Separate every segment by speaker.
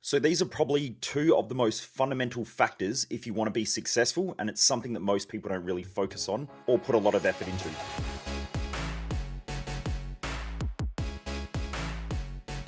Speaker 1: So these are probably two of the most fundamental factors if you want to be successful, and it's something that most people don't really focus on or put a lot of effort into.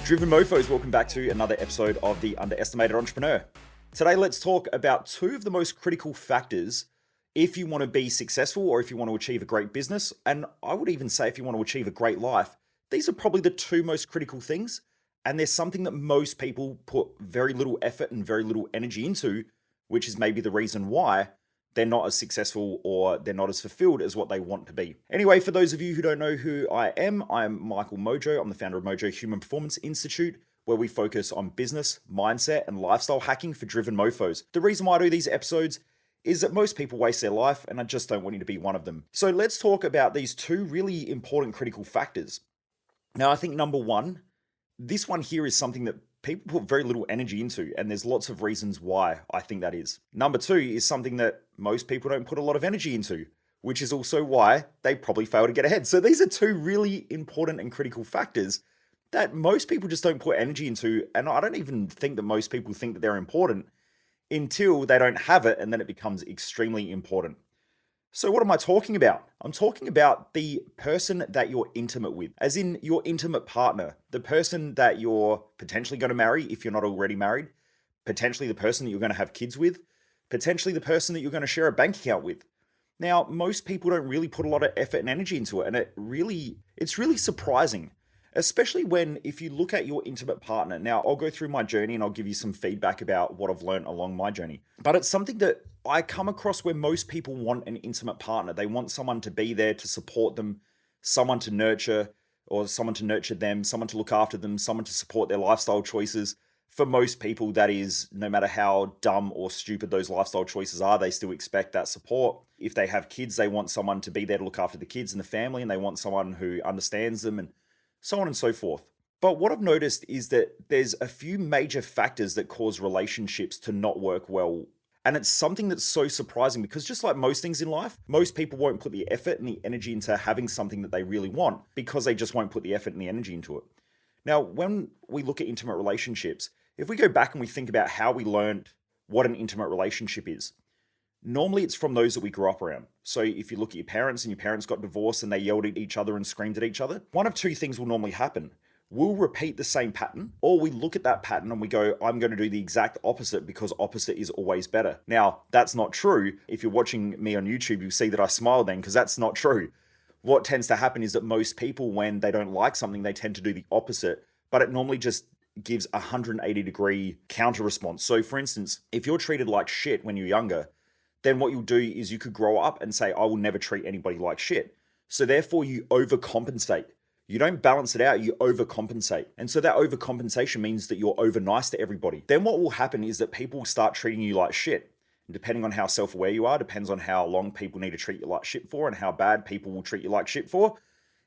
Speaker 1: Driven Mofos, welcome back to another episode of The Underestimated Entrepreneur. Today, let's talk about two of the most critical factors if you want to be successful or if you want to achieve a great business. And I would even say if you want to achieve a great life, these are probably the two most critical things. And there's something that most people put very little effort and very little energy into, which is maybe the reason why they're not as successful or they're not as fulfilled as what they want to be. Anyway, for those of you who don't know who I'm Michael Mojo. I'm the founder of Mojo Human Performance Institute, where we focus on business, mindset, and lifestyle hacking for driven mofos. The reason why I do these episodes is that most people waste their life, and I just don't want you to be one of them. So let's talk about these two really important critical factors. Now, I think number one, this one here is something that people put very little energy into, and there's lots of reasons why I think that is. Number two is something that most people don't put a lot of energy into, which is also why they probably fail to get ahead. So these are two really important and critical factors that most people just don't put energy into, and I don't even think that most people think that they're important until they don't have it, and then it becomes extremely important. So what am I talking about? I'm talking about the person that you're intimate with, as in your intimate partner, the person that you're potentially going to marry if you're not already married, potentially the person that you're going to have kids with, potentially the person that you're going to share a bank account with. Now, most people don't really put a lot of effort and energy into it, and it's really surprising, especially when if you look at your intimate partner. Now, I'll go through my journey and I'll give you some feedback about what I've learned along my journey. But it's something that I come across where most people want an intimate partner. They want someone to be there to support them, someone to nurture, or someone to nurture them, someone to look after them, someone to support their lifestyle choices. For most people, that is, no matter how dumb or stupid those lifestyle choices are, they still expect that support. If they have kids, they want someone to be there to look after the kids and the family, and they want someone who understands them, and so on and so forth. But what I've noticed is that there's a few major factors that cause relationships to not work well. And it's something that's so surprising because just like most things in life, most people won't put the effort and the energy into having something that they really want because they just won't put the effort and the energy into it. Now, when we look at intimate relationships, if we go back and we think about how we learned what an intimate relationship is, normally it's from those that we grew up around. So if you look at your parents and your parents got divorced and they yelled at each other and screamed at each other, one of two things will normally happen. We'll repeat the same pattern, or we look at that pattern and we go, I'm going to do the exact opposite because opposite is always better. Now, that's not true. If you're watching me on YouTube, you'll see that I smile then because that's not true. What tends to happen is that most people, when they don't like something, they tend to do the opposite, but it normally just gives a 180-degree counter response. So for instance, if you're treated like shit when you're younger, then what you'll do is you could grow up and say, I will never treat anybody like shit. So therefore you overcompensate. You don't balance it out, you overcompensate. And so that overcompensation means that you're over nice to everybody. Then what will happen is that people will start treating you like shit. And depending on how self-aware you are, depends on how long people need to treat you like shit for and how bad people will treat you like shit for.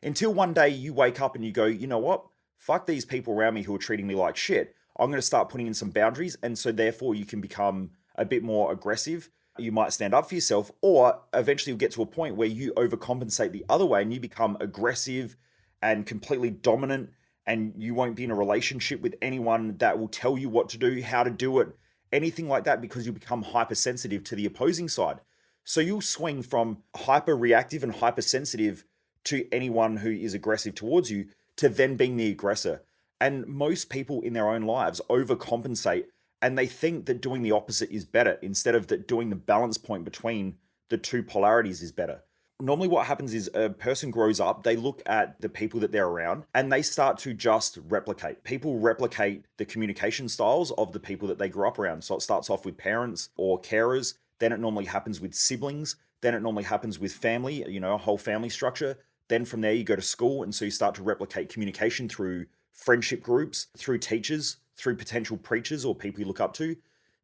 Speaker 1: Until one day you wake up and you go, you know what? Fuck these people around me who are treating me like shit. I'm going to start putting in some boundaries. And so therefore you can become a bit more aggressive. You might stand up for yourself, or eventually you'll get to a point where you overcompensate the other way and you become aggressive and completely dominant, and you won't be in a relationship with anyone that will tell you what to do, how to do it, anything like that, because you become hypersensitive to the opposing side. So you'll swing from hyper reactive and hypersensitive to anyone who is aggressive towards you to then being the aggressor. And most people in their own lives overcompensate, and they think that doing the opposite is better instead of that doing the balance point between the two polarities is better. Normally what happens is a person grows up, they look at the people that they're around, and they start to just replicate. People replicate the communication styles of the people that they grew up around. So it starts off with parents or carers, then it normally happens with siblings, then it normally happens with family, a whole family structure. Then from there you go to school, and so you start to replicate communication through friendship groups, through teachers, through potential preachers or people you look up to.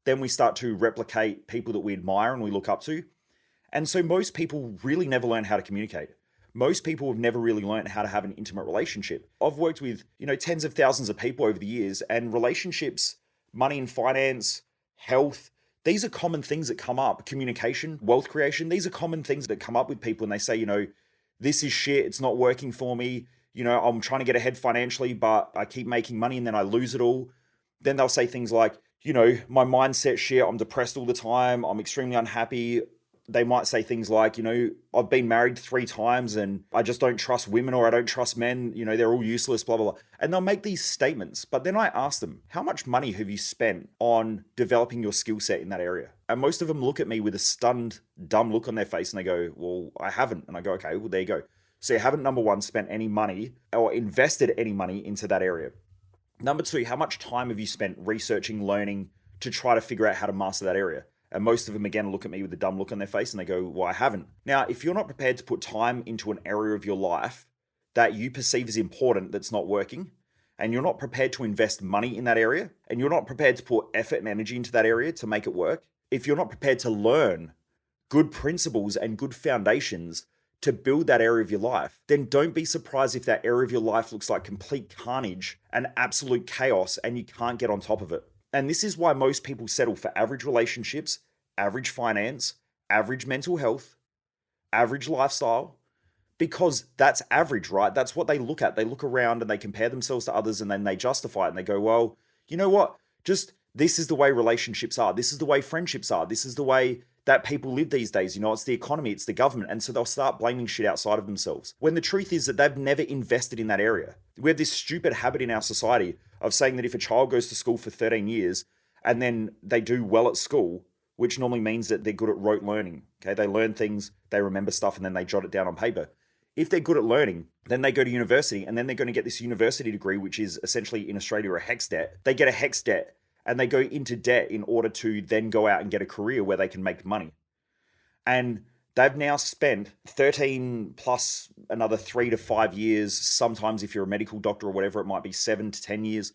Speaker 1: Then we start to replicate people that we admire and we look up to. And so most people really never learn how to communicate. Most people have never really learned how to have an intimate relationship. I've worked with, tens of thousands of people over the years, and relationships, money and finance, health, these are common things that come up. Communication, wealth creation, these are common things that come up with people, and they say, this is shit, it's not working for me. I'm trying to get ahead financially, but I keep making money and then I lose it all. Then they'll say things like, my mindset shit, I'm depressed all the time, I'm extremely unhappy. They might say things like, I've been married 3 times and I just don't trust women, or I don't trust men, they're all useless, blah, blah, blah. And they'll make these statements. But then I ask them, how much money have you spent on developing your skill set in that area? And most of them look at me with a stunned, dumb look on their face and they go, well, I haven't. And I go, okay, well, there you go. So you haven't, number one, spent any money or invested any money into that area. Number two, how much time have you spent researching, learning to try to figure out how to master that area? And most of them, again, look at me with a dumb look on their face and they go, well, I haven't. Now, if you're not prepared to put time into an area of your life that you perceive as important that's not working, and you're not prepared to invest money in that area, and you're not prepared to put effort and energy into that area to make it work, if you're not prepared to learn good principles and good foundations to build that area of your life, then don't be surprised if that area of your life looks like complete carnage and absolute chaos and you can't get on top of it. And this is why most people settle for average relationships, average finance, average mental health, average lifestyle, because that's average, right? That's what they look at. They look around and they compare themselves to others and then they justify it and they go, well, you know what? Just this is the way relationships are. This is the way friendships are. This is the way that people live these days. It's the economy, it's the government. And so they'll start blaming shit outside of themselves. When the truth is that they've never invested in that area. We have this stupid habit in our society of saying that if a child goes to school for 13 years and then they do well at school, which normally means that they're good at rote learning. Okay, they learn things, they remember stuff, and then they jot it down on paper. If they're good at learning, then they go to university and then they're going to get this university degree, which is essentially in Australia a HECS debt. They get a HECS debt and they go into debt in order to then go out and get a career where they can make money. And they've now spent 13 plus another 3 to 5 years. Sometimes if you're a medical doctor or whatever, it might be 7 to 10 years.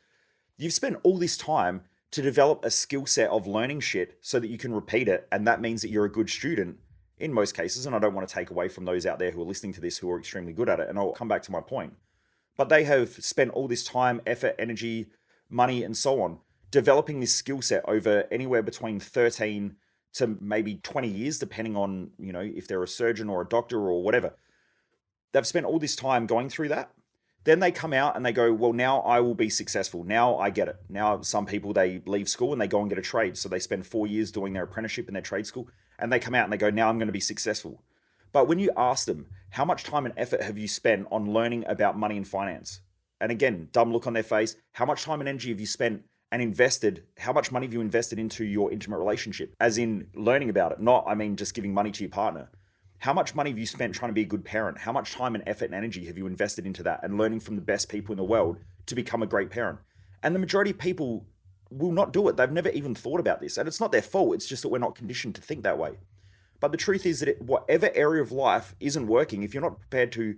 Speaker 1: You've spent all this time to develop a skill set of learning shit so that you can repeat it. And that means that you're a good student in most cases. And I don't want to take away from those out there who are listening to this who are extremely good at it. And I'll come back to my point. But they have spent all this time, effort, energy, money, and so on, developing this skill set over anywhere between 13 to maybe 20 years, depending on, if they're a surgeon or a doctor or whatever. They've spent all this time going through that. Then they come out and they go, well, now I will be successful. Now I get it. Now some people, they leave school and they go and get a trade. So they spend 4 years doing their apprenticeship in their trade school and they come out and they go, now I'm going to be successful. But when you ask them, how much time and effort have you spent on learning about money and finance? And again, dumb look on their face. How much time and energy have you spent and invested? How much money have you invested into your intimate relationship? As in learning about it, not, just giving money to your partner. How much money have you spent trying to be a good parent? How much time and effort and energy have you invested into that and learning from the best people in the world to become a great parent? And the majority of people will not do it. They've never even thought about this. And it's not their fault. It's just that we're not conditioned to think that way. But the truth is that whatever area of life isn't working, if you're not prepared to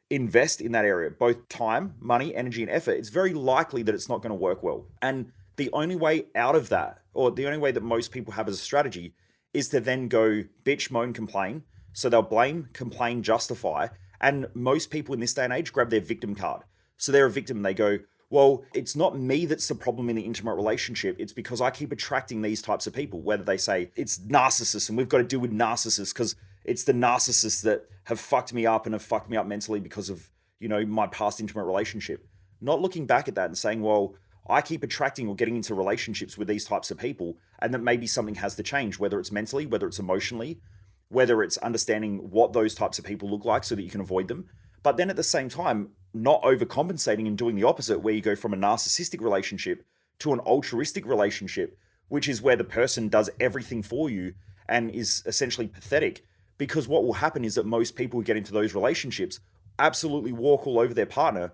Speaker 1: invest in that area, both time, money, energy, and effort, it's very likely that it's not going to work well. And the only way out of that, or the only way that most people have as a strategy, is to then go bitch, moan, complain. So they'll blame, complain, justify. And most people in this day and age grab their victim card. So they're a victim. They go, well, it's not me that's the problem in the intimate relationship. It's because I keep attracting these types of people. Whether they say it's narcissists and we've got to deal with narcissists because it's the narcissists that have fucked me up and have fucked me up mentally because of, my past intimate relationship. Not looking back at that and saying, well, I keep attracting or getting into relationships with these types of people, and that maybe something has to change, whether it's mentally, whether it's emotionally, whether it's understanding what those types of people look like so that you can avoid them. But then at the same time, not overcompensating and doing the opposite, where you go from a narcissistic relationship to an altruistic relationship, which is where the person does everything for you and is essentially pathetic. Because what will happen is that most people who get into those relationships absolutely walk all over their partner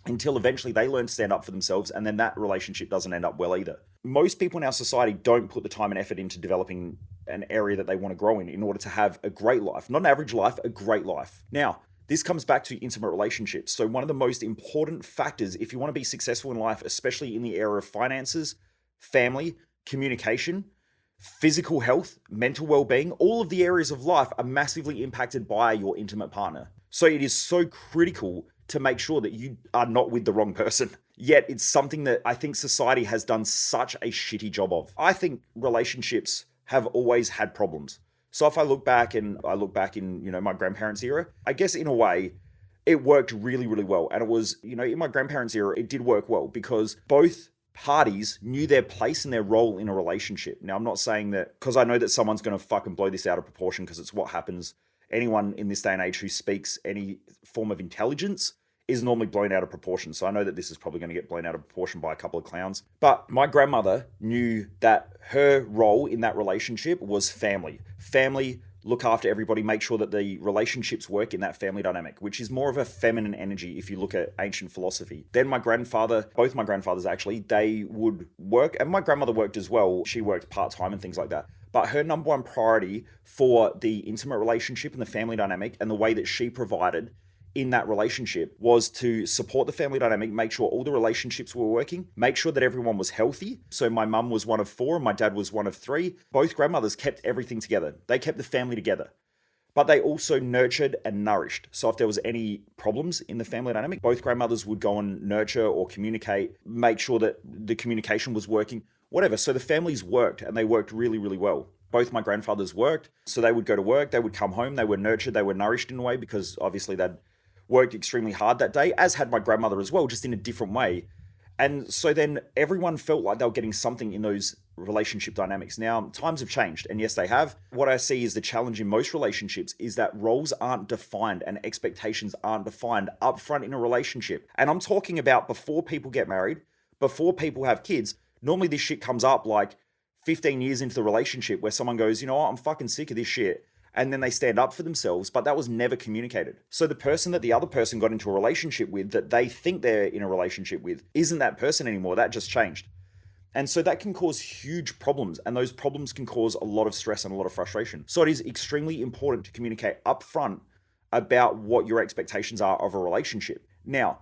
Speaker 1: until eventually they learn to stand up for themselves, and then that relationship doesn't end up well either. Most people in our society don't put the time and effort into developing an area that they want to grow in order to have a great life. Not an average life, a great life. Now, this comes back to intimate relationships. So one of the most important factors, if you want to be successful in life, especially in the area of finances, family, communication, physical health, mental well-being, all of the areas of life are massively impacted by your intimate partner. So it is so critical to make sure that you are not with the wrong person. Yet it's something that I think society has done such a shitty job of. I think relationships have always had problems. So if I look back in, my grandparents' era, I guess in a way, it worked really, really well. And it was, in my grandparents' era, it did work well because both parties knew their place and their role in a relationship. Now, I'm not saying that because I know that someone's going to fucking blow this out of proportion because it's what happens. Anyone in this day and age who speaks any form of intelligence is normally blown out of proportion. So I know that this is probably going to get blown out of proportion by a couple of clowns. But my grandmother knew that her role in that relationship was family. Family, look after everybody, make sure that the relationships work in that family dynamic, which is more of a feminine energy if you look at ancient philosophy. Then my grandfather, both my grandfathers actually, they would work, and my grandmother worked as well. She worked part-time and things like that. But her number one priority for the intimate relationship and the family dynamic and the way that she provided in that relationship was to support the family dynamic, make sure all the relationships were working, make sure that everyone was healthy. So my mum was one of 4 and my dad was one of 3. Both grandmothers kept everything together. They kept the family together. But they also nurtured and nourished. So if there was any problems in the family dynamic, both grandmothers would go and nurture or communicate, make sure that the communication was working, whatever. So the families worked, and they worked really, really well. Both my grandfathers worked. So they would go to work, they would come home, they were nurtured, they were nourished in a way because obviously they'd worked extremely hard that day, as had my grandmother as well, just in a different way. And so then everyone felt like they were getting something in those relationship dynamics. Now, times have changed, and yes, they have. What I see is the challenge in most relationships is that roles aren't defined and expectations aren't defined upfront in a relationship. And I'm talking about before people get married, before people have kids. Normally this shit comes up like 15 years into the relationship where someone goes, you know what, I'm fucking sick of this shit. And then they stand up for themselves, but that was never communicated. So the person that the other person got into a relationship with, that they think they're in a relationship with, isn't that person anymore. That just changed. And so that can cause huge problems, and those problems can cause a lot of stress and a lot of frustration. So it is extremely important to communicate upfront about what your expectations are of a relationship. Now,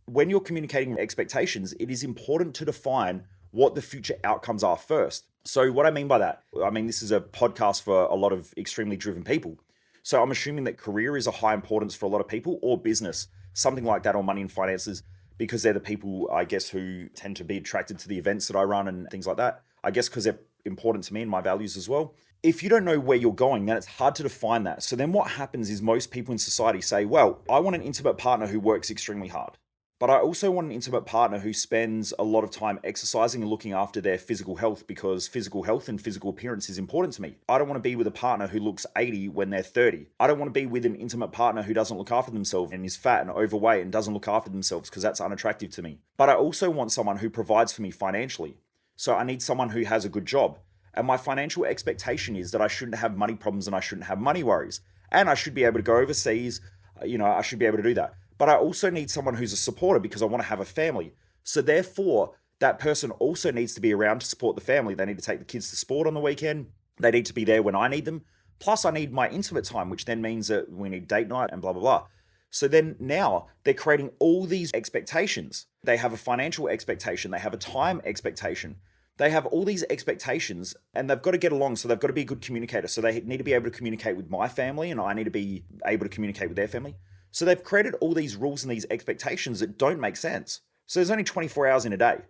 Speaker 1: when you're communicating expectations, it is important to define what the future outcomes are first. So what I mean by that, this is a podcast for a lot of extremely driven people. So I'm assuming that career is a high importance for a lot of people, or business, something like that, or money and finances, because they're the people, I guess, who tend to be attracted to the events that I run and things like that. I guess because they're important to me and my values as well. If you don't know where you're going, then it's hard to define that. So then what happens is most people in society say, well, I want an intimate partner who works extremely hard. But I also want an intimate partner who spends a lot of time exercising and looking after their physical health, because physical health and physical appearance is important to me. I don't want to be with a partner who looks 80 when they're 30. I don't want to be with an intimate partner who doesn't look after themselves and is fat and overweight and doesn't look after themselves, because that's unattractive to me. But I also want someone who provides for me financially. So I need someone who has a good job. And my financial expectation is that I shouldn't have money problems and I shouldn't have money worries. And I should be able to go overseas. I should be able to do that. But I also need someone who's a supporter, because I want to have a family. So therefore, that person also needs to be around to support the family. They need to take the kids to sport on the weekend. They need to be there when I need them. Plus, I need my intimate time, which then means that we need date night and blah, blah, blah. So then now they're creating all these expectations. They have a financial expectation. They have a time expectation. They have all these expectations, and they've got to get along. So they've got to be a good communicator. So they need to be able to communicate with my family, and I need to be able to communicate with their family. So they've created all these rules and these expectations that don't make sense. So there's only 24 hours in a day.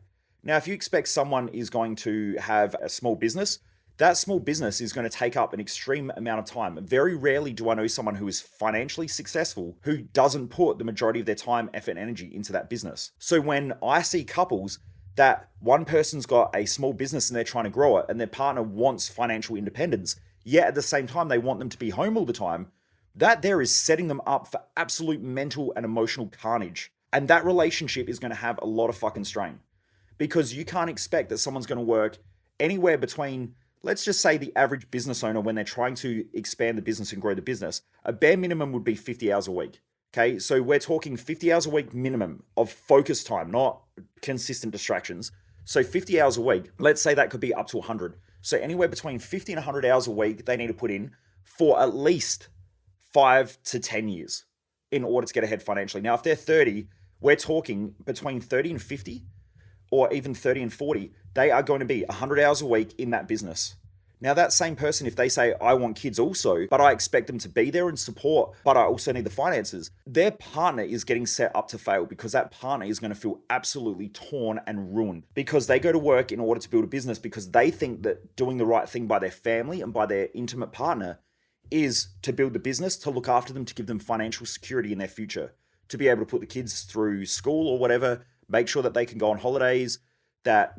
Speaker 1: Now, if you expect someone is going to have a small business, that small business is going to take up an extreme amount of time. Very rarely do I know someone who is financially successful who doesn't put the majority of their time, effort, and energy into that business. So when I see couples that one person's got a small business and they're trying to grow it, and their partner wants financial independence, yet at the same time they want them to be home all the time, that there is setting them up for absolute mental and emotional carnage. And that relationship is going to have a lot of fucking strain, because you can't expect that someone's going to work anywhere between, let's just say the average business owner, when they're trying to expand the business and grow the business, a bare minimum would be 50 hours a week. Okay, so we're talking 50 hours a week minimum of focus time, not consistent distractions. So 50 hours a week, let's say that could be up to 100. So anywhere between 50 and 100 hours a week they need to put in for at least 5 to 10 years in order to get ahead financially. Now, if they're 30, we're talking between 30 and 50, or even 30 and 40, they are going to be 100 hours a week in that business. Now, that same person, if they say, I want kids also, but I expect them to be there and support, but I also need the finances, their partner is getting set up to fail, because that partner is going to feel absolutely torn and ruined, because they go to work in order to build a business because they think that doing the right thing by their family and by their intimate partner is to build the business, to look after them, to give them financial security in their future, to be able to put the kids through school or whatever, make sure that they can go on holidays, that,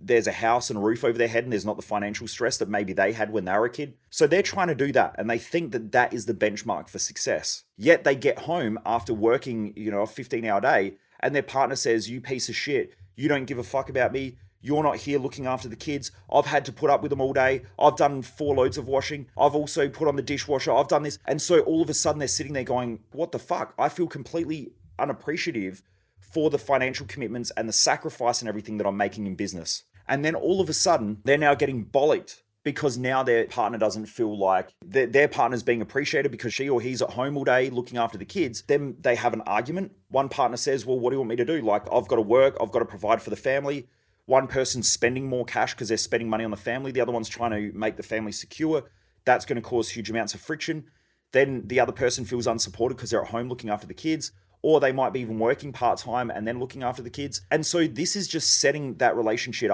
Speaker 1: there's a house and a roof over their head and there's not the financial stress that maybe they had when they were a kid. So they're trying to do that and they think that that is the benchmark for success. Yet they get home after working, a 15-hour day and their partner says, "You piece of shit, you don't give a fuck about me. You're not here looking after the kids. I've had to put up with them all day. I've done 4 loads of washing. I've also put on the dishwasher. I've done this." And so all of a sudden they're sitting there going, "What the fuck? I feel completely unappreciative for the financial commitments and the sacrifice and everything that I'm making in business." And then all of a sudden, they're now getting bollocked because now their partner doesn't feel like their partner's being appreciated because she or he's at home all day looking after the kids. Then they have an argument. One partner says, "Well, what do you want me to do? Like, I've got to work. I've got to provide for the family." One person's spending more cash because they're spending money on the family. The other one's trying to make the family secure. That's going to cause huge amounts of friction. Then the other person feels unsupported because they're at home looking after the kids. Or they might be even working part-time and then looking after the kids. And so this is just setting that relationship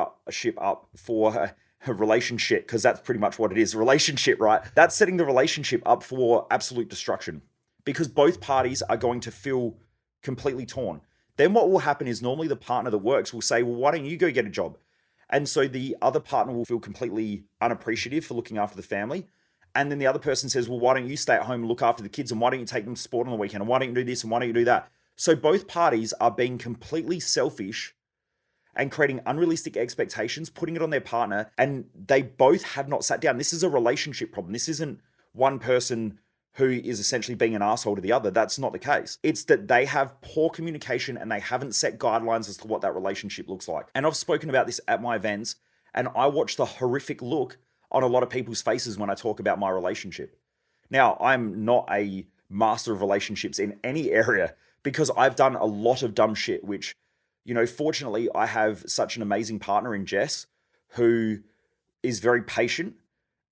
Speaker 1: up for a relationship, because that's pretty much what it is, a relationship, right? That's setting the relationship up for absolute destruction because both parties are going to feel completely torn. Then what will happen is normally the partner that works will say, "Well, why don't you go get a job?" And so the other partner will feel completely unappreciative for looking after the family. And then the other person says, "Well, why don't you stay at home and look after the kids? And why don't you take them to sport on the weekend? And why don't you do this? And why don't you do that?" So both parties are being completely selfish and creating unrealistic expectations, putting it on their partner. And they both have not sat down. This is a relationship problem. This isn't one person who is essentially being an asshole to the other. That's not the case. It's that they have poor communication and they haven't set guidelines as to what that relationship looks like. And I've spoken about this at my events, and I watch the horrific look on a lot of people's faces when I talk about my relationship. Now, I'm not a master of relationships in any area because I've done a lot of dumb shit, which, fortunately I have such an amazing partner in Jess who is very patient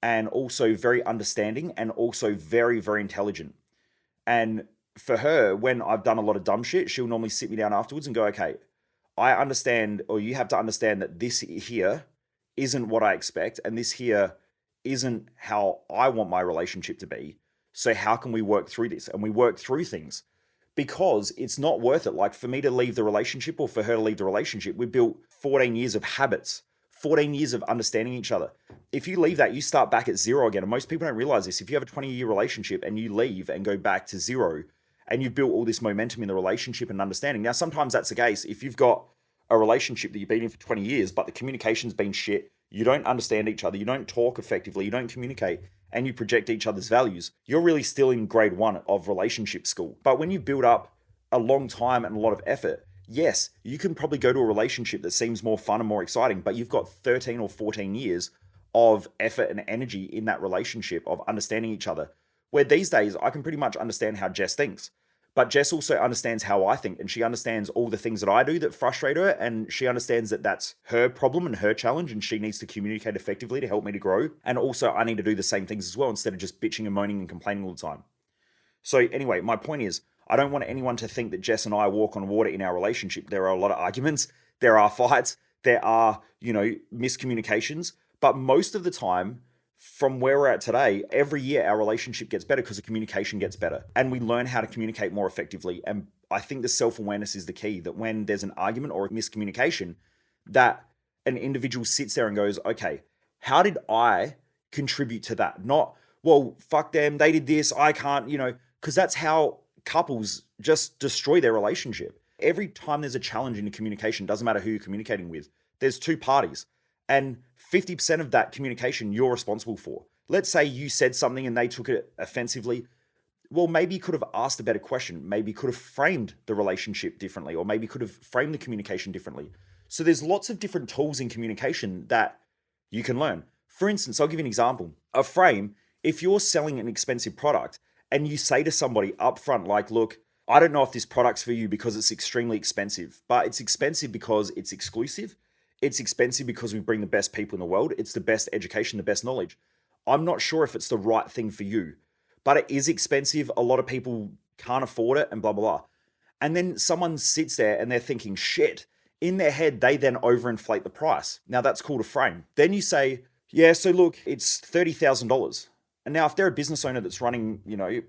Speaker 1: and also very understanding and also very, very intelligent. And for her, when I've done a lot of dumb shit, she'll normally sit me down afterwards and go, "Okay, I understand, or you have to understand that this here isn't what I expect, and this here isn't how I want my relationship to be. So how can we work through this?" And we work through things because it's not worth it. Like for me to leave the relationship or for her to leave the relationship, we built 14 years of habits, 14 years of understanding each other. If you leave that, you start back at zero again. And most people don't realize this. If you have a 20-year relationship and you leave and go back to zero and you've built all this momentum in the relationship and understanding. Now, sometimes that's the case. If you've got a relationship that you've been in for 20 years, but the communication's been shit, you don't understand each other, you don't talk effectively, you don't communicate, and you project each other's values, you're really still in grade 1 of relationship school. But when you build up a long time and a lot of effort, yes, you can probably go to a relationship that seems more fun and more exciting, but you've got 13 or 14 years of effort and energy in that relationship of understanding each other. Where these days, I can pretty much understand how Jess thinks. But Jess also understands how I think, and she understands all the things that I do that frustrate her, and she understands that that's her problem and her challenge, and she needs to communicate effectively to help me to grow. And also, I need to do the same things as well instead of just bitching and moaning and complaining all the time. So anyway, my point is, I don't want anyone to think that Jess and I walk on water in our relationship. There are a lot of arguments, there are fights, there are, miscommunications, but most of the time, from where we're at today, every year our relationship gets better because the communication gets better and we learn how to communicate more effectively. And I think the self-awareness is the key, that when there's an argument or a miscommunication, that an individual sits there and goes, "Okay, how did I contribute to that?" Not, "Well, fuck them, they did this, I can't," because that's how couples just destroy their relationship. Every time there's a challenge in communication, doesn't matter who you're communicating with, there's two parties. And 50% of that communication you're responsible for. Let's say you said something and they took it offensively. Well, maybe you could have asked a better question. Maybe you could have framed the relationship differently, or maybe you could have framed the communication differently. So there's lots of different tools in communication that you can learn. For instance, I'll give you an example. A frame, if you're selling an expensive product and you say to somebody up front, like, "Look, I don't know if this product's for you because it's extremely expensive, but it's expensive because it's exclusive. It's expensive because we bring the best people in the world. It's the best education, the best knowledge. I'm not sure if it's the right thing for you, but it is expensive. A lot of people can't afford it and blah, blah, blah." And then someone sits there and they're thinking, shit. In their head, they then overinflate the price. Now that's called a frame. Then you say, "Yeah, so look, it's $30,000. And now, if they're a business owner that's running,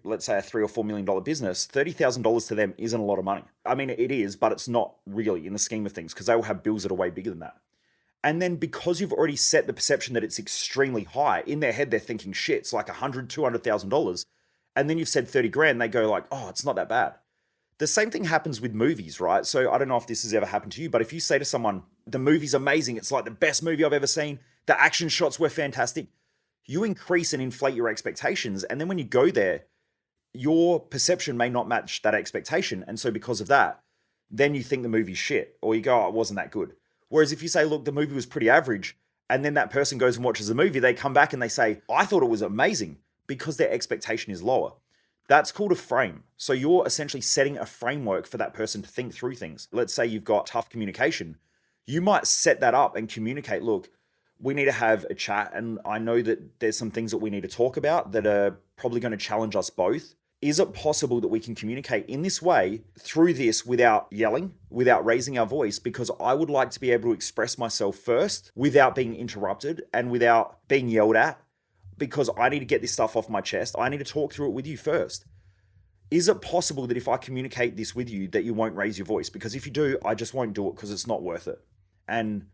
Speaker 1: let's say a $3 or $4 million business, $30,000 to them isn't a lot of money. I mean, it is, but it's not really in the scheme of things because they will have bills that are way bigger than that. And then because you've already set the perception that it's extremely high, in their head, they're thinking, shit, it's like $100,000, $200,000. And then you've said 30 grand, they go like, oh, it's not that bad. The same thing happens with movies, right? So I don't know if this has ever happened to you, but if you say to someone, the movie's amazing, it's like the best movie I've ever seen, the action shots were fantastic, you increase and inflate your expectations. And then when you go there, your perception may not match that expectation. And so because of that, then you think the movie's shit, or you go, oh, it wasn't that good. Whereas if you say, look, the movie was pretty average, and then that person goes and watches the movie, they come back and they say, I thought it was amazing, because their expectation is lower. That's called a frame. So you're essentially setting a framework for that person to think through things. Let's say you've got tough communication. You might set that up and communicate, look, we need to have a chat, and I know that there's some things that we need to talk about that are probably going to challenge us both. Is it possible that we can communicate in this way through this without yelling, without raising our voice? Because I would like to be able to express myself first without being interrupted and without being yelled at, because I need to get this stuff off my chest. I need to talk through it with you first. Is it possible that if I communicate this with you that you won't raise your voice? Because if you do, I just won't do it because it's not worth it. And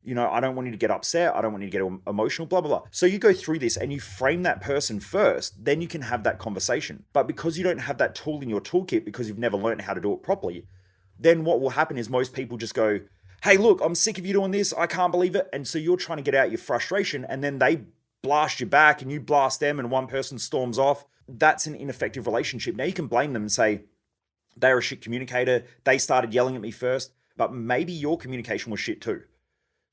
Speaker 1: I don't want you to get upset. I don't want you to get emotional, blah, blah, blah. So you go through this and you frame that person first, then you can have that conversation. But because you don't have that tool in your toolkit because you've never learned how to do it properly, then what will happen is most people just go, hey, look, I'm sick of you doing this. I can't believe it. And so you're trying to get out your frustration, and then they blast you back and you blast them and one person storms off. That's an ineffective relationship. Now you can blame them and say, they're a shit communicator. They started yelling at me first, but maybe your communication was shit too.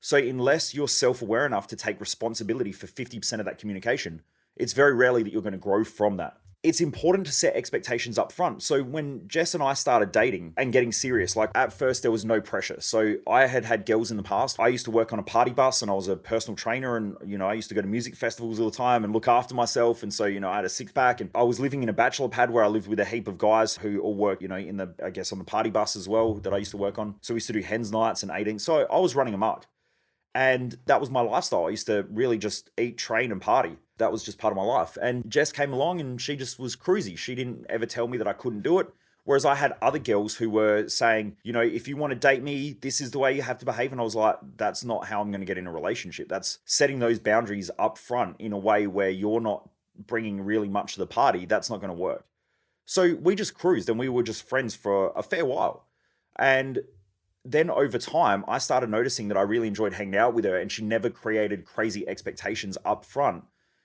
Speaker 1: So unless you're self-aware enough to take responsibility for 50% of that communication, it's very rarely that you're going to grow from that. It's important to set expectations up front. So when Jess and I started dating and getting serious, like at first there was no pressure. So I had girls in the past. I used to work on a party bus and I was a personal trainer, and, I used to go to music festivals all the time and look after myself. And so, I had a six pack, and I was living in a bachelor pad where I lived with a heap of guys who all work, on the party bus as well that I used to work on. So we used to do hens nights and 18. So I was running amok. And that was my lifestyle. I used to really just eat, train, and party. That was just part of my life. And Jess came along and she just was cruisy. She didn't ever tell me that I couldn't do it. Whereas I had other girls who were saying, if you want to date me, this is the way you have to behave. And I was like, that's not how I'm going to get in a relationship. That's setting those boundaries up front in a way where you're not bringing really much to the party. That's not going to work. So we just cruised and we were just friends for a fair while. And then over time, I started noticing that I really enjoyed hanging out with her, and she never created crazy expectations up front.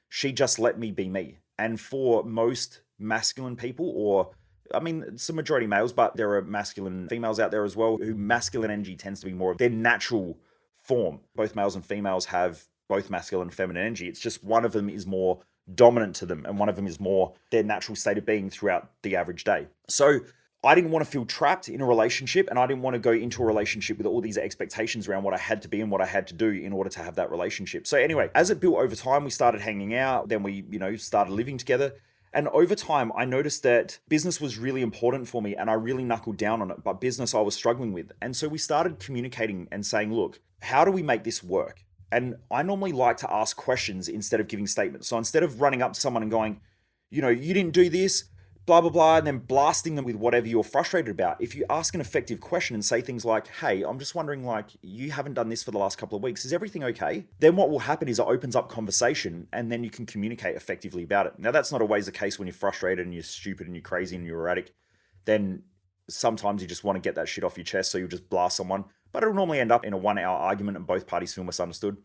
Speaker 1: She just let me be me. And for most masculine people, it's the majority males, but there are masculine females out there as well, who masculine energy tends to be more of their natural form. Both males and females have both masculine and feminine energy. It's just one of them is more dominant to them, and one of them is more their natural state of being throughout the average day. So I didn't want to feel trapped in a relationship, and I didn't want to go into a relationship with all these expectations around what I had to be and what I had to do in order to have that relationship. So anyway, as it built over time, we started hanging out, then we, started living together. And over time, I noticed that business was really important for me, and I really knuckled down on it, but business I was struggling with. And so we started communicating and saying, look, how do we make this work? And I normally like to ask questions instead of giving statements. So instead of running up to someone and going, you didn't do this, blah, blah, blah, and then blasting them with whatever you're frustrated about. If you ask an effective question and say things like, hey, I'm just wondering, you haven't done this for the last couple of weeks. Is everything okay? Then what will happen is it opens up conversation, and then you can communicate effectively about it. Now, that's not always the case when you're frustrated and you're stupid and you're crazy and you're erratic. Then sometimes you just want to get that shit off your chest, so you'll just blast someone. But it'll normally end up in a 1-hour argument and both parties feel misunderstood.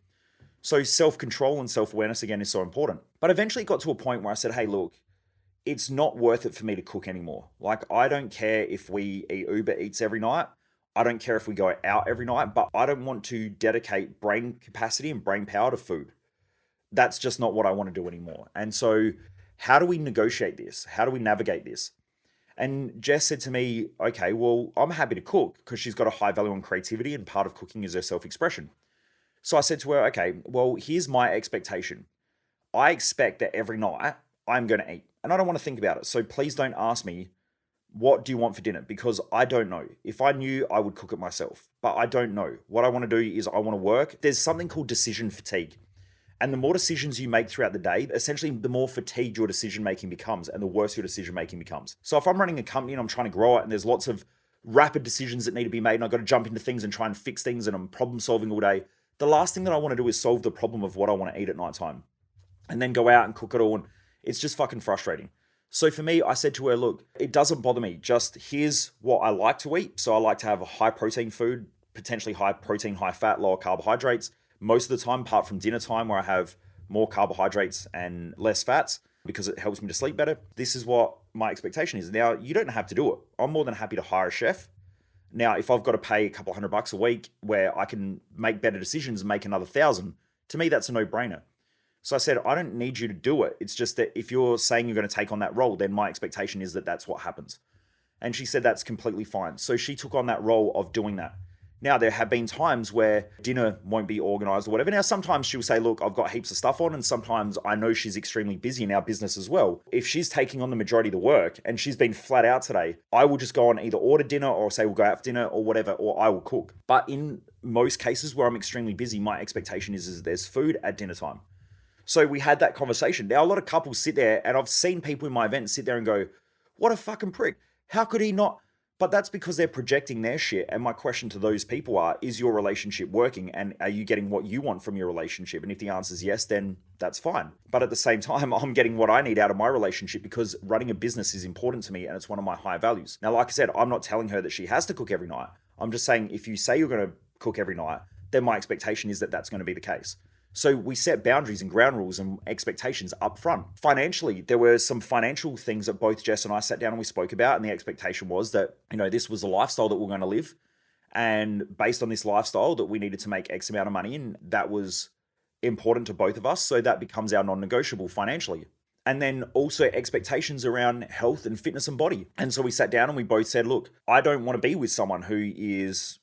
Speaker 1: So self-control and self-awareness, again, is so important. But eventually it got to a point where I said, hey, look, it's not worth it for me to cook anymore. I don't care if we eat Uber Eats every night. I don't care if we go out every night, but I don't want to dedicate brain capacity and brain power to food. That's just not what I want to do anymore. And so how do we negotiate this? How do we navigate this? And Jess said to me, okay, well, I'm happy to cook, because she's got a high value on creativity, and part of cooking is her self-expression. So I said to her, okay, well, here's my expectation. I expect that every night I'm going to eat. And I don't want to think about it. So please don't ask me, what do you want for dinner? Because I don't know. If I knew, I would cook it myself. But I don't know. What I want to do is I want to work. There's something called decision fatigue. And the more decisions you make throughout the day, essentially the more fatigued your decision making becomes and the worse your decision making becomes. So if I'm running a company and I'm trying to grow it and there's lots of rapid decisions that need to be made and I've got to jump into things and try and fix things and I'm problem solving all day, the last thing that I want to do is solve the problem of what I want to eat at night time and then go out and cook it all. And it's just fucking frustrating. So for me, I said to her, look, it doesn't bother me. Just here's what I like to eat. So I like to have a high protein food, potentially high protein, high fat, lower carbohydrates. Most of the time, apart from dinner time where I have more carbohydrates and less fats because it helps me to sleep better. This is what my expectation is. Now, you don't have to do it. I'm more than happy to hire a chef. Now, if I've got to pay a couple $100 a week where I can make better decisions and make another 1,000, to me, that's a no-brainer. So I said, I don't need you to do it. It's just that if you're saying you're going to take on that role, then my expectation is that that's what happens. And she said that's completely fine. So she took on that role of doing that. Now, there have been times where dinner won't be organized or whatever. Now, sometimes she'll say, look, I've got heaps of stuff on. And sometimes I know she's extremely busy in our business as well. If she's taking on the majority of the work and she's been flat out today, I will just go on either order dinner or say we'll go out for dinner or whatever, or I will cook. But in most cases where I'm extremely busy, my expectation is there's food at dinner time. So we had that conversation. Now, a lot of couples sit there, and I've seen people in my event sit there and go, what a fucking prick. How could he not? But that's because they're projecting their shit. And my question to those people is your relationship working? And are you getting what you want from your relationship? And if the answer is yes, then that's fine. But at the same time, I'm getting what I need out of my relationship because running a business is important to me and it's one of my high values. Now, like I said, I'm not telling her that she has to cook every night. I'm just saying if you say you're going to cook every night, then my expectation is that that's going to be the case. So we set boundaries and ground rules and expectations up front. Financially, there were some financial things that both Jess and I sat down and we spoke about. And the expectation was that, this was a lifestyle that we're going to live. And based on this lifestyle that we needed to make X amount of money. And that was important to both of us. So that becomes our non-negotiable financially. And then also expectations around health and fitness and body. And so we sat down and we both said, look, I don't want to be with someone who is,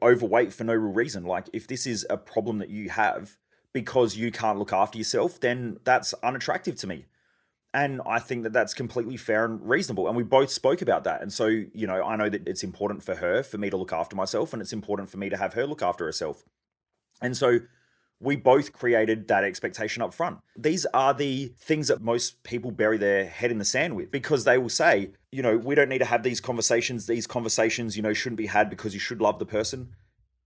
Speaker 1: overweight for no real reason. Like if this is a problem that you have, because you can't look after yourself, then that's unattractive to me. And I think that that's completely fair and reasonable. And we both spoke about that. And so, I know that it's important for me to look after myself and it's important for me to have her look after herself. And so we both created that expectation up front. These are the things that most people bury their head in the sand with because they will say, we don't need to have these conversations. These conversations, shouldn't be had because you should love the person.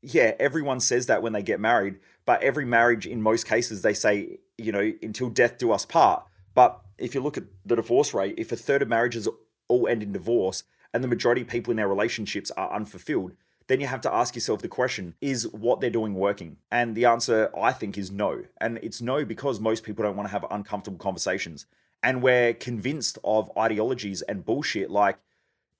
Speaker 1: Yeah, everyone says that when they get married, but every marriage in most cases, they say, until death do us part. But if you look at the divorce rate, if a third of marriages all end in divorce and the majority of people in their relationships are unfulfilled, then you have to ask yourself the question, is what they're doing working? And the answer, I think, is no. And it's no because most people don't want to have uncomfortable conversations. And we're convinced of ideologies and bullshit like,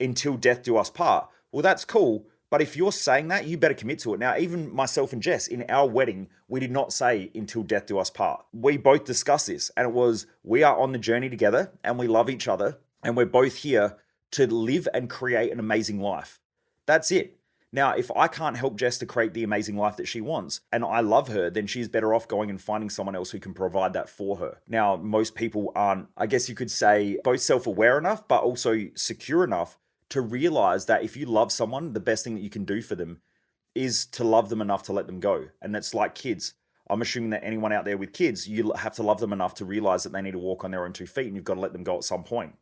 Speaker 1: until death do us part. Well, that's cool. But if you're saying that, you better commit to it. Now, even myself and Jess, in our wedding, we did not say until death do us part. We both discussed this and it was, we are on the journey together and we love each other and we're both here to live and create an amazing life. That's it. Now, if I can't help Jess to create the amazing life that she wants and I love her, then she's better off going and finding someone else who can provide that for her. Now, most people aren't, I guess you could say, both self-aware enough, but also secure enough to realize that if you love someone, the best thing that you can do for them is to love them enough to let them go. And that's like kids. I'm assuming that anyone out there with kids, you have to love them enough to realize that they need to walk on their own 2 feet and you've got to let them go at some point.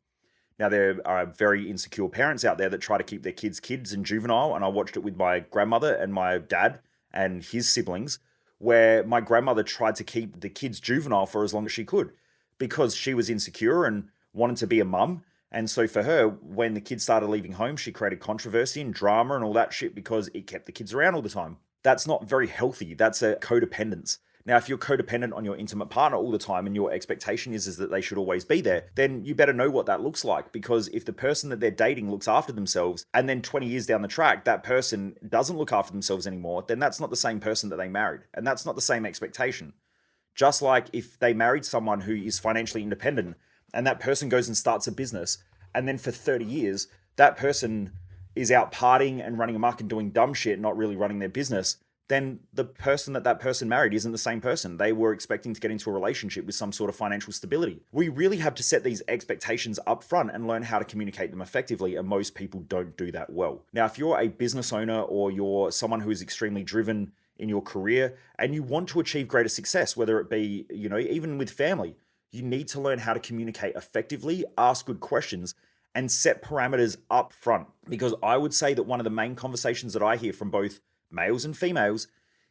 Speaker 1: Now, there are very insecure parents out there that try to keep their kids and juvenile. And I watched it with my grandmother and my dad and his siblings, where my grandmother tried to keep the kids juvenile for as long as she could because she was insecure and wanted to be a mum. And so for her, when the kids started leaving home, she created controversy and drama and all that shit because it kept the kids around all the time. That's not very healthy. That's a codependence. Now, if you're codependent on your intimate partner all the time and your expectation is that they should always be there, then you better know what that looks like. Because if the person that they're dating looks after themselves and then 20 years down the track, that person doesn't look after themselves anymore, then that's not the same person that they married. And that's not the same expectation. Just like if they married someone who is financially independent, and that person goes and starts a business, and then for 30 years, that person is out partying and running amok and doing dumb shit, not really running their business, then the person that person married isn't the same person. They were expecting to get into a relationship with some sort of financial stability. We really have to set these expectations up front and learn how to communicate them effectively, and most people don't do that well. Now, if you're a business owner or you're someone who is extremely driven in your career, and you want to achieve greater success, whether it be, even with family. You need to learn how to communicate effectively, ask good questions, and set parameters up front. Because I would say that one of the main conversations that I hear from both males and females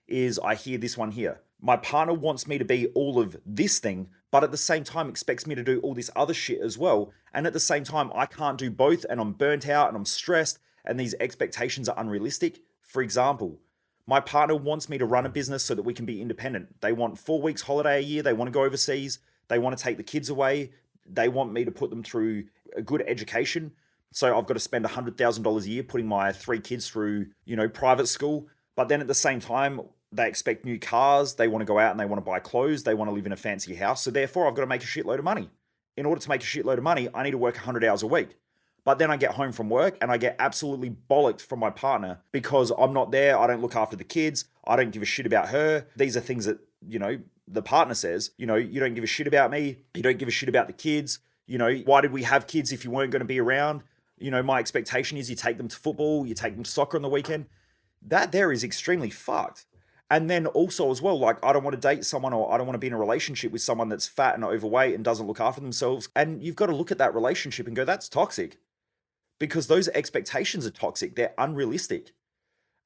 Speaker 1: is I hear this one here. My partner wants me to be all of this thing, but at the same time expects me to do all this other shit as well. And at the same time, I can't do both, and I'm burnt out and I'm stressed, and these expectations are unrealistic. For example, my partner wants me to run a business so that we can be independent. They want 4 weeks holiday a year. They want to go overseas. They want to take the kids away. They want me to put them through a good education. So I've got to spend $100,000 a year putting my 3 kids through, private school. But then at the same time, they expect new cars. They want to go out and they want to buy clothes. They want to live in a fancy house. So therefore, I've got to make a shitload of money. In order to make a shitload of money, I need to work 100 hours a week. But then I get home from work and I get absolutely bollocked from my partner because I'm not there. I don't look after the kids. I don't give a shit about her. These are things that, the partner says, you don't give a shit about me. You don't give a shit about the kids. Why did we have kids if you weren't going to be around? My expectation is you take them to football, you take them to soccer on the weekend. That there is extremely fucked. And then also as well, like, I don't want to date someone, or I don't want to be in a relationship with someone that's fat and overweight and doesn't look after themselves. And you've got to look at that relationship and go, that's toxic. Because those expectations are toxic. They're unrealistic.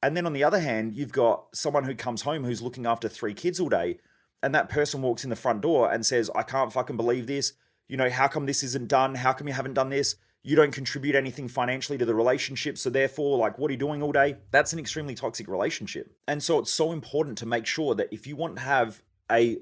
Speaker 1: And then on the other hand, you've got someone who comes home who's looking after 3 kids all day, and that person walks in the front door and says, I can't fucking believe this. How come this isn't done? How come you haven't done this? You don't contribute anything financially to the relationship. So therefore, like, what are you doing all day? That's an extremely toxic relationship. And so it's so important to make sure that if you want to have a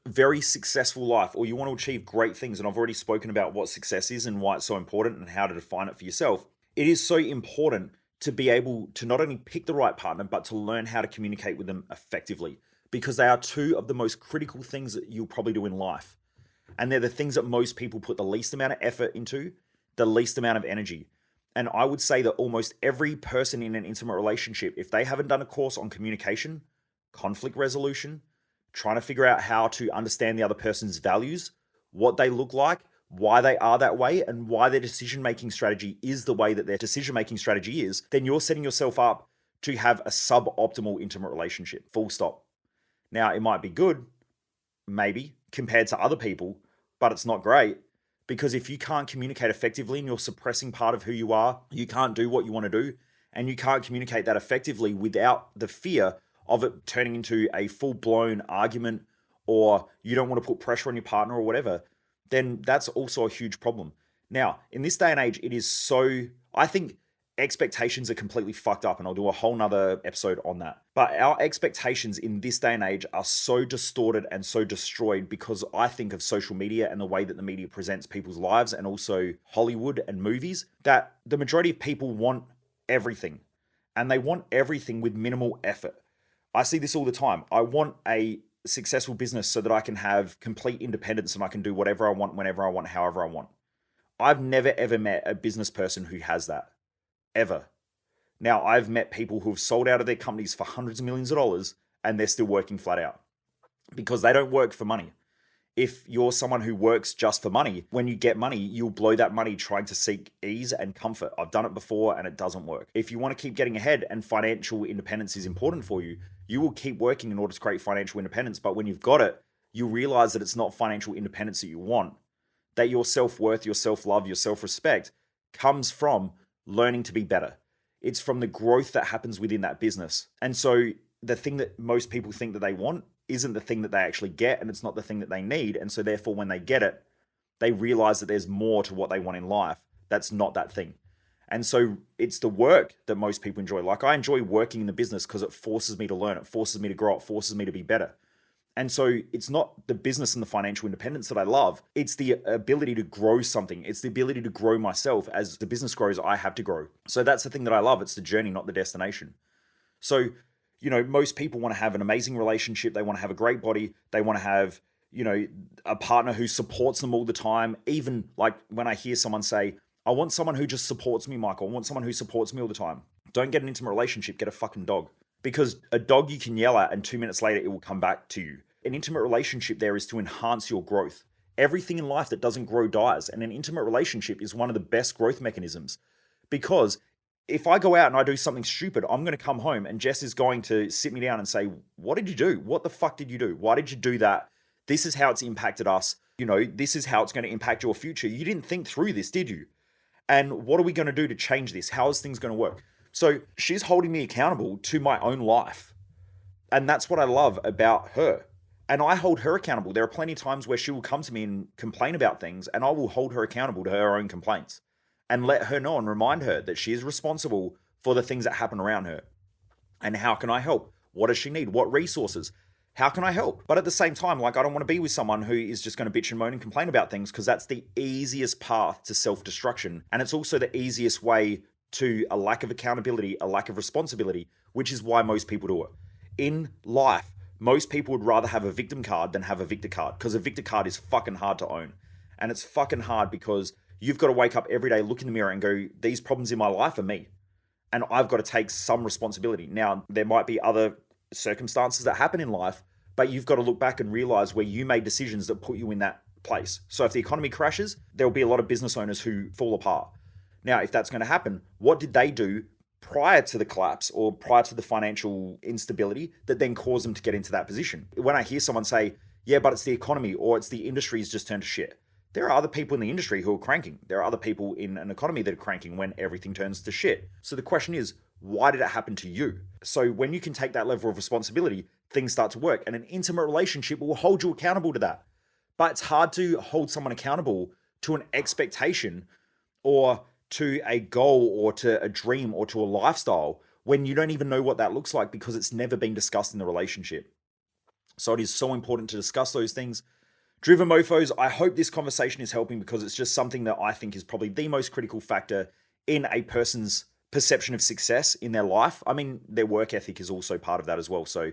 Speaker 1: very successful life, or you want to achieve great things, and I've already spoken about what success is and why it's so important and how to define it for yourself, it is so important to be able to not only pick the right partner, but to learn how to communicate with them effectively, because they are 2 of the most critical things that you'll probably do in life. And they're the things that most people put the least amount of effort into, the least amount of energy. And I would say that almost every person in an intimate relationship, if they haven't done a course on communication, conflict resolution, trying to figure out how to understand the other person's values, what they look like, why they are that way, and why their decision-making strategy is the way that their decision-making strategy is, then you're setting yourself up to have a suboptimal intimate relationship, full stop. Now, it might be good, maybe, compared to other people, but it's not great, because if you can't communicate effectively and you're suppressing part of who you are, you can't do what you want to do, and you can't communicate that effectively without the fear of it turning into a full-blown argument, or you don't want to put pressure on your partner or whatever, then that's also a huge problem. Now, in this day and age, I think expectations are completely fucked up, and I'll do a whole nother episode on that. But our expectations in this day and age are so distorted and so destroyed because I think of social media and the way that the media presents people's lives, and also Hollywood and movies, that the majority of people want everything, and they want everything with minimal effort. I see this all the time. I want a successful business so that I can have complete independence and I can do whatever I want, whenever I want, however I want. I've never ever met a business person who has that. Ever. Now, I've met people who have sold out of their companies for hundreds of millions of dollars and they're still working flat out because they don't work for money. If you're someone who works just for money, when you get money, you'll blow that money trying to seek ease and comfort. I've done it before and it doesn't work. If you want to keep getting ahead and financial independence is important for you, you will keep working in order to create financial independence. But when you've got it, you realize that it's not financial independence that you want, that your self-worth, your self-love, your self-respect comes from learning to be better. It's from the growth that happens within that business. And so the thing that most people think that they want isn't the thing that they actually get, and it's not the thing that they need. And so therefore, when they get it, they realize that there's more to what they want in life. That's not that thing. And so it's the work that most people enjoy. Like, I enjoy working in the business because it forces me to learn. It forces me to grow. It forces me to be better. And so it's not the business and the financial independence that I love. It's the ability to grow something. It's the ability to grow myself. As the business grows, I have to grow. So that's the thing that I love. It's the journey, not the destination. So, most people want to have an amazing relationship. They want to have a great body. They want to have, a partner who supports them all the time. Even like when I hear someone say, I want someone who just supports me, Michael. I want someone who supports me all the time. Don't get an intimate relationship. Get a fucking dog. Because a dog you can yell at and 2 minutes later, it will come back to you. An intimate relationship there is to enhance your growth. Everything in life that doesn't grow dies. And an intimate relationship is one of the best growth mechanisms because If I go out and I do something stupid, I'm going to come home and Jess is going to sit me down and say, what did you do? What the fuck did you do? Why did you do that? This is how it's impacted us. This is how it's going to impact your future. You didn't think through this, did you? And what are we going to do to change this? How is things going to work? So she's holding me accountable to my own life. And that's what I love about her. And I hold her accountable. There are plenty of times where she will come to me and complain about things, and I will hold her accountable to her own complaints and let her know and remind her that she is responsible for the things that happen around her. And how can I help? What does she need? What resources? How can I help? But at the same time, I don't want to be with someone who is just going to bitch and moan and complain about things, because that's the easiest path to self-destruction. And it's also the easiest way to a lack of accountability, a lack of responsibility, which is why most people do it. In life, most people would rather have a victim card than have a victor card, because a victor card is fucking hard to own. And it's fucking hard because you've got to wake up every day, look in the mirror and go, these problems in my life are me. And I've got to take some responsibility. Now, there might be other circumstances that happen in life, but you've got to look back and realize where you made decisions that put you in that place. So if the economy crashes, there'll be a lot of business owners who fall apart. Now, if that's going to happen, what did they do prior to the collapse or prior to the financial instability that then caused them to get into that position? When I hear someone say, yeah, but it's the economy or it's the industry's just turned to shit, there are other people in the industry who are cranking. There are other people in an economy that are cranking when everything turns to shit. So the question is, why did it happen to you? So when you can take that level of responsibility, things start to work, and an intimate relationship will hold you accountable to that. But it's hard to hold someone accountable to an expectation or to a goal or to a dream or to a lifestyle when you don't even know what that looks like, because it's never been discussed in the relationship. So it is so important to discuss those things. Driven mofos, I hope this conversation is helping, because it's just something that I think is probably the most critical factor in a person's perception of success in their life. I mean, their work ethic is also part of that as well. So,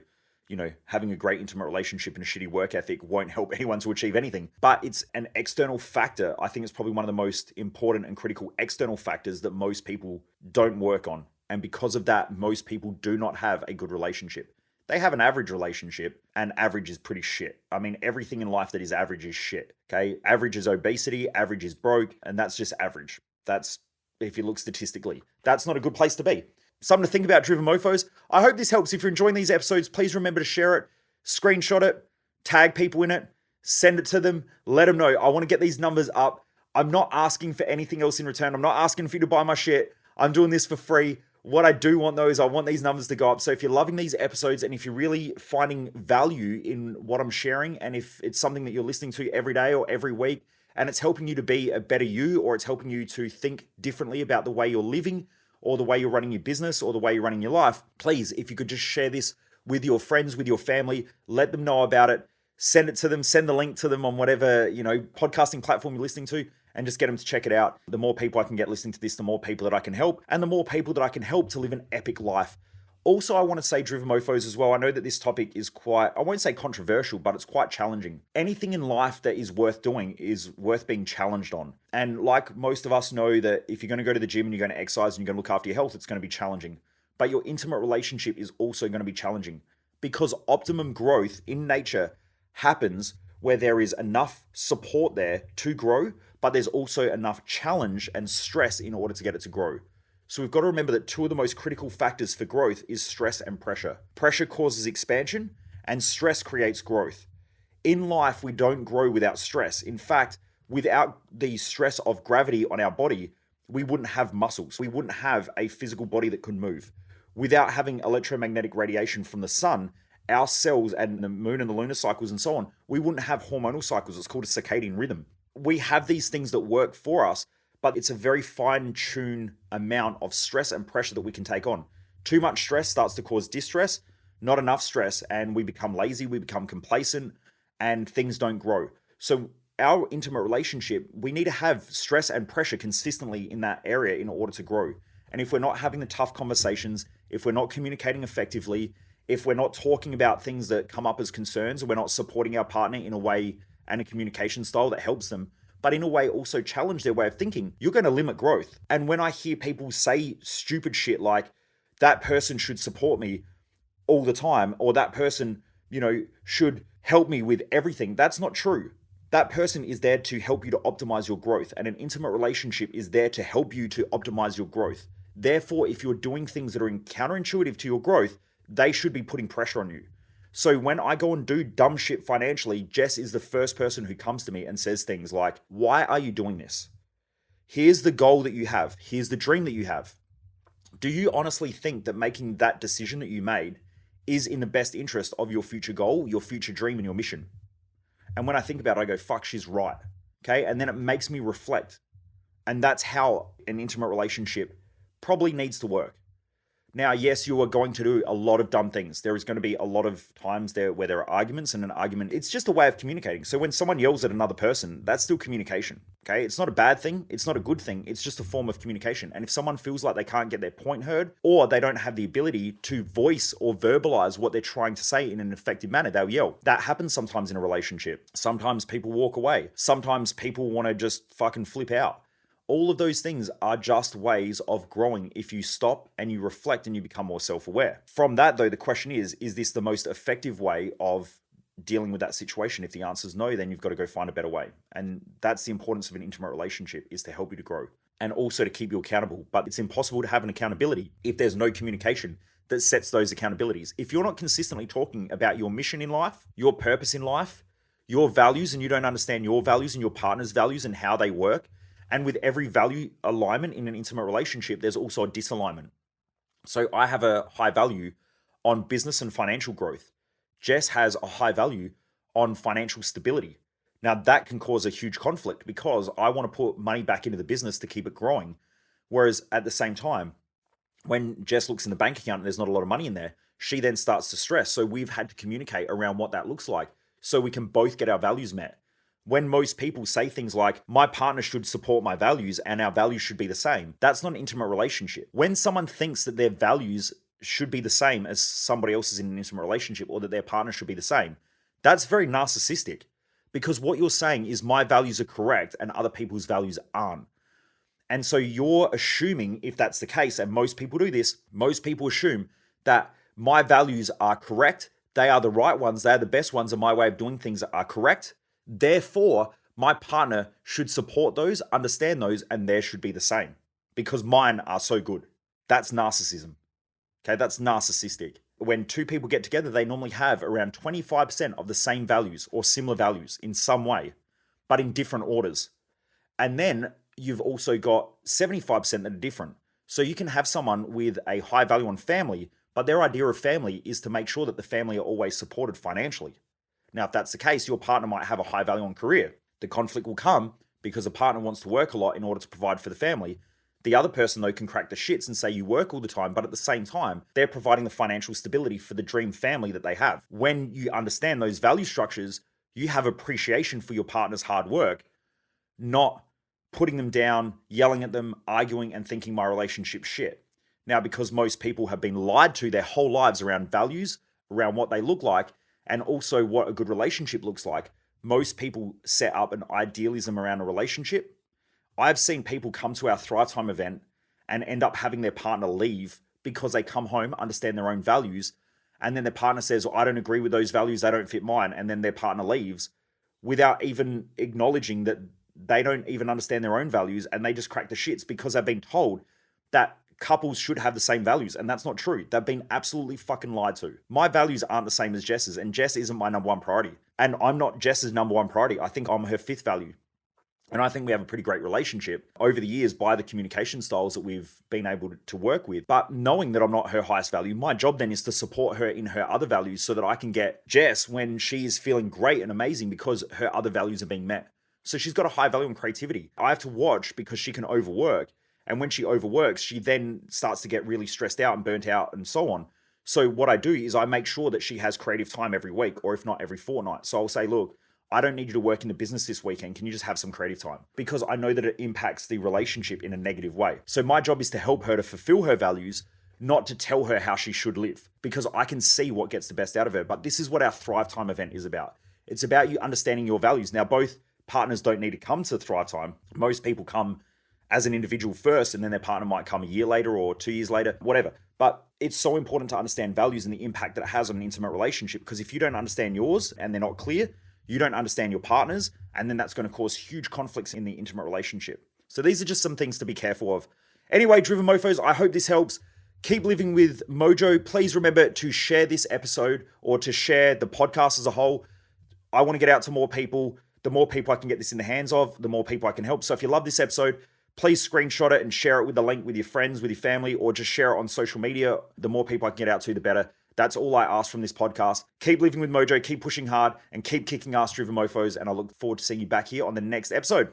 Speaker 1: having a great intimate relationship and a shitty work ethic won't help anyone to achieve anything. But it's an external factor. I think it's probably one of the most important and critical external factors that most people don't work on. And because of that, most people do not have a good relationship. They have an average relationship, and average is pretty shit. I mean, everything in life that is average is shit, okay? Average is obesity, average is broke, and that's just average. That's, if you look statistically, that's not a good place to be. Something to think about, Driven Mofos. I hope this helps. If you're enjoying these episodes, please remember to share it, screenshot it, tag people in it, send it to them, let them know. I want to get these numbers up. I'm not asking for anything else in return. I'm not asking for you to buy my shit. I'm doing this for free. What I do want, though, is I want these numbers to go up. So if you're loving these episodes and if you're really finding value in what I'm sharing, and if it's something that you're listening to every day or every week, and it's helping you to be a better you, or it's helping you to think differently about the way you're living, or the way you're running your business, or the way you're running your life, please, if you could just share this with your friends, with your family, let them know about it, send it to them, send the link to them on whatever, podcasting platform you're listening to, and just get them to check it out. The more people I can get listening to this, the more people that I can help, and the more people that I can help to live an epic life. Also, I want to say, Driven Mofos, as well, I know that this topic is quite, I won't say controversial, but it's quite challenging. Anything in life that is worth doing is worth being challenged on. And like most of us know that if you're going to go to the gym and you're going to exercise and you're going to look after your health, it's going to be challenging. But your intimate relationship is also going to be challenging, because optimum growth in nature happens where there is enough support there to grow, but there's also enough challenge and stress in order to get it to grow. So we've got to remember that two of the most critical factors for growth is stress and pressure. Pressure causes expansion, and stress creates growth. In life, we don't grow without stress. In fact, without the stress of gravity on our body, we wouldn't have muscles. We wouldn't have a physical body that could move. Without having electromagnetic radiation from the sun, our cells and the moon and the lunar cycles and so on, we wouldn't have hormonal cycles. It's called a circadian rhythm. We have these things that work for us, but it's a very fine-tuned amount of stress and pressure that we can take on. Too much stress starts to cause distress, not enough stress, and we become lazy, we become complacent, and things don't grow. So our intimate relationship, we need to have stress and pressure consistently in that area in order to grow. And if we're not having the tough conversations, if we're not communicating effectively, if we're not talking about things that come up as concerns, or we're not supporting our partner in a way and a communication style that helps them, but in a way also challenge their way of thinking, you're going to limit growth. And when I hear people say stupid shit like, that person should support me all the time, or that person, should help me with everything, that's not true. That person is there to help you to optimize your growth, and an intimate relationship is there to help you to optimize your growth. Therefore, if you're doing things that are counterintuitive to your growth, they should be putting pressure on you. So when I go and do dumb shit financially, Jess is the first person who comes to me and says things like, why are you doing this? Here's the goal that you have. Here's the dream that you have. Do you honestly think that making that decision that you made is in the best interest of your future goal, your future dream, and your mission? And when I think about it, I go, fuck, she's right. Okay. And then it makes me reflect. And that's how an intimate relationship probably needs to work. Now, yes, you are going to do a lot of dumb things. There is going to be a lot of times there where there are arguments, and an argument, it's just a way of communicating. So when someone yells at another person, that's still communication. Okay. It's not a bad thing. It's not a good thing. It's just a form of communication. And if someone feels like they can't get their point heard, or they don't have the ability to voice or verbalize what they're trying to say in an effective manner, they'll yell. That happens sometimes in a relationship. Sometimes people walk away. Sometimes people want to just fucking flip out. All of those things are just ways of growing if you stop and you reflect and you become more self-aware. From that, though, the question is this the most effective way of dealing with that situation? If the answer is no, then you've got to go find a better way. And that's the importance of an intimate relationship, is to help you to grow and also to keep you accountable. But it's impossible to have an accountability if there's no communication that sets those accountabilities. If you're not consistently talking about your mission in life, your purpose in life, your values, and you don't understand your values and your partner's values and how they work, and with every value alignment in an intimate relationship, there's also a disalignment. So I have a high value on business and financial growth. Jess has a high value on financial stability. Now that can cause a huge conflict because I want to put money back into the business to keep it growing. Whereas at the same time, when Jess looks in the bank account and there's not a lot of money in there, she then starts to stress. So we've had to communicate around what that looks like so we can both get our values met. When most people say things like, my partner should support my values and our values should be the same, that's not an intimate relationship. When someone thinks that their values should be the same as somebody else's in an intimate relationship, or that their partner should be the same, that's very narcissistic, because what you're saying is my values are correct and other people's values aren't. And so you're assuming, if that's the case, and most people do this, most people assume that my values are correct, they are the right ones, they're the best ones, and my way of doing things are correct. Therefore, my partner should support those, understand those, and theirs should be the same because mine are so good. That's narcissism. Okay, that's narcissistic. When two people get together, they normally have around 25% of the same values or similar values in some way, but in different orders. And then you've also got 75% that are different. So you can have someone with a high value on family, but their idea of family is to make sure that the family are always supported financially. Now, if that's the case, your partner might have a high value on career. The conflict will come because the partner wants to work a lot in order to provide for the family. The other person, though, can crack the shits and say you work all the time, but at the same time, they're providing the financial stability for the dream family that they have. When you understand those value structures, you have appreciation for your partner's hard work, not putting them down, yelling at them, arguing, and thinking my relationship's shit. Now, because most people have been lied to their whole lives around values, around what they look like, and also what a good relationship looks like, most people set up an idealism around a relationship. I've seen people come to our Thrive Time event and end up having their partner leave because they come home, understand their own values, and then their partner says, well, I don't agree with those values, they don't fit mine, and then their partner leaves without even acknowledging that they don't even understand their own values, and they just crack the shits because they've been told that couples should have the same values, and that's not true. They've been absolutely fucking lied to. My values aren't the same as Jess's, and Jess isn't my number one priority. And I'm not Jess's number one priority. I think I'm her fifth value. And I think we have a pretty great relationship over the years by the communication styles that we've been able to work with. But knowing that I'm not her highest value, my job then is to support her in her other values so that I can get Jess when she's feeling great and amazing because her other values are being met. So she's got a high value on creativity. I have to watch because she can overwork. And when she overworks, she then starts to get really stressed out and burnt out and so on. So what I do is I make sure that she has creative time every week, or if not every fortnight. So I'll say, look, I don't need you to work in the business this weekend. Can you just have some creative time? Because I know that it impacts the relationship in a negative way. So my job is to help her to fulfill her values, not to tell her how she should live, because I can see what gets the best out of her. But this is what our Thrive Time event is about. It's about you understanding your values. Now, both partners don't need to come to Thrive Time. Most people come as an individual first, and then their partner might come a year later or 2 years later, whatever. But it's so important to understand values and the impact that it has on an intimate relationship, because if you don't understand yours and they're not clear, you don't understand your partner's, and then that's going to cause huge conflicts in the intimate relationship. So these are just some things to be careful of. Anyway, Driven Mofos, I hope this helps. Keep living with Mojo. Please remember to share this episode or to share the podcast as a whole. I want to get out to more people. The more people I can get this in the hands of, the more people I can help. So if you love this episode, please screenshot it and share it with the link with your friends, with your family, or just share it on social media. The more people I can get out to, the better. That's all I ask from this podcast. Keep living with Mojo, keep pushing hard, and keep kicking ass, Driven Mofos. And I look forward to seeing you back here on the next episode.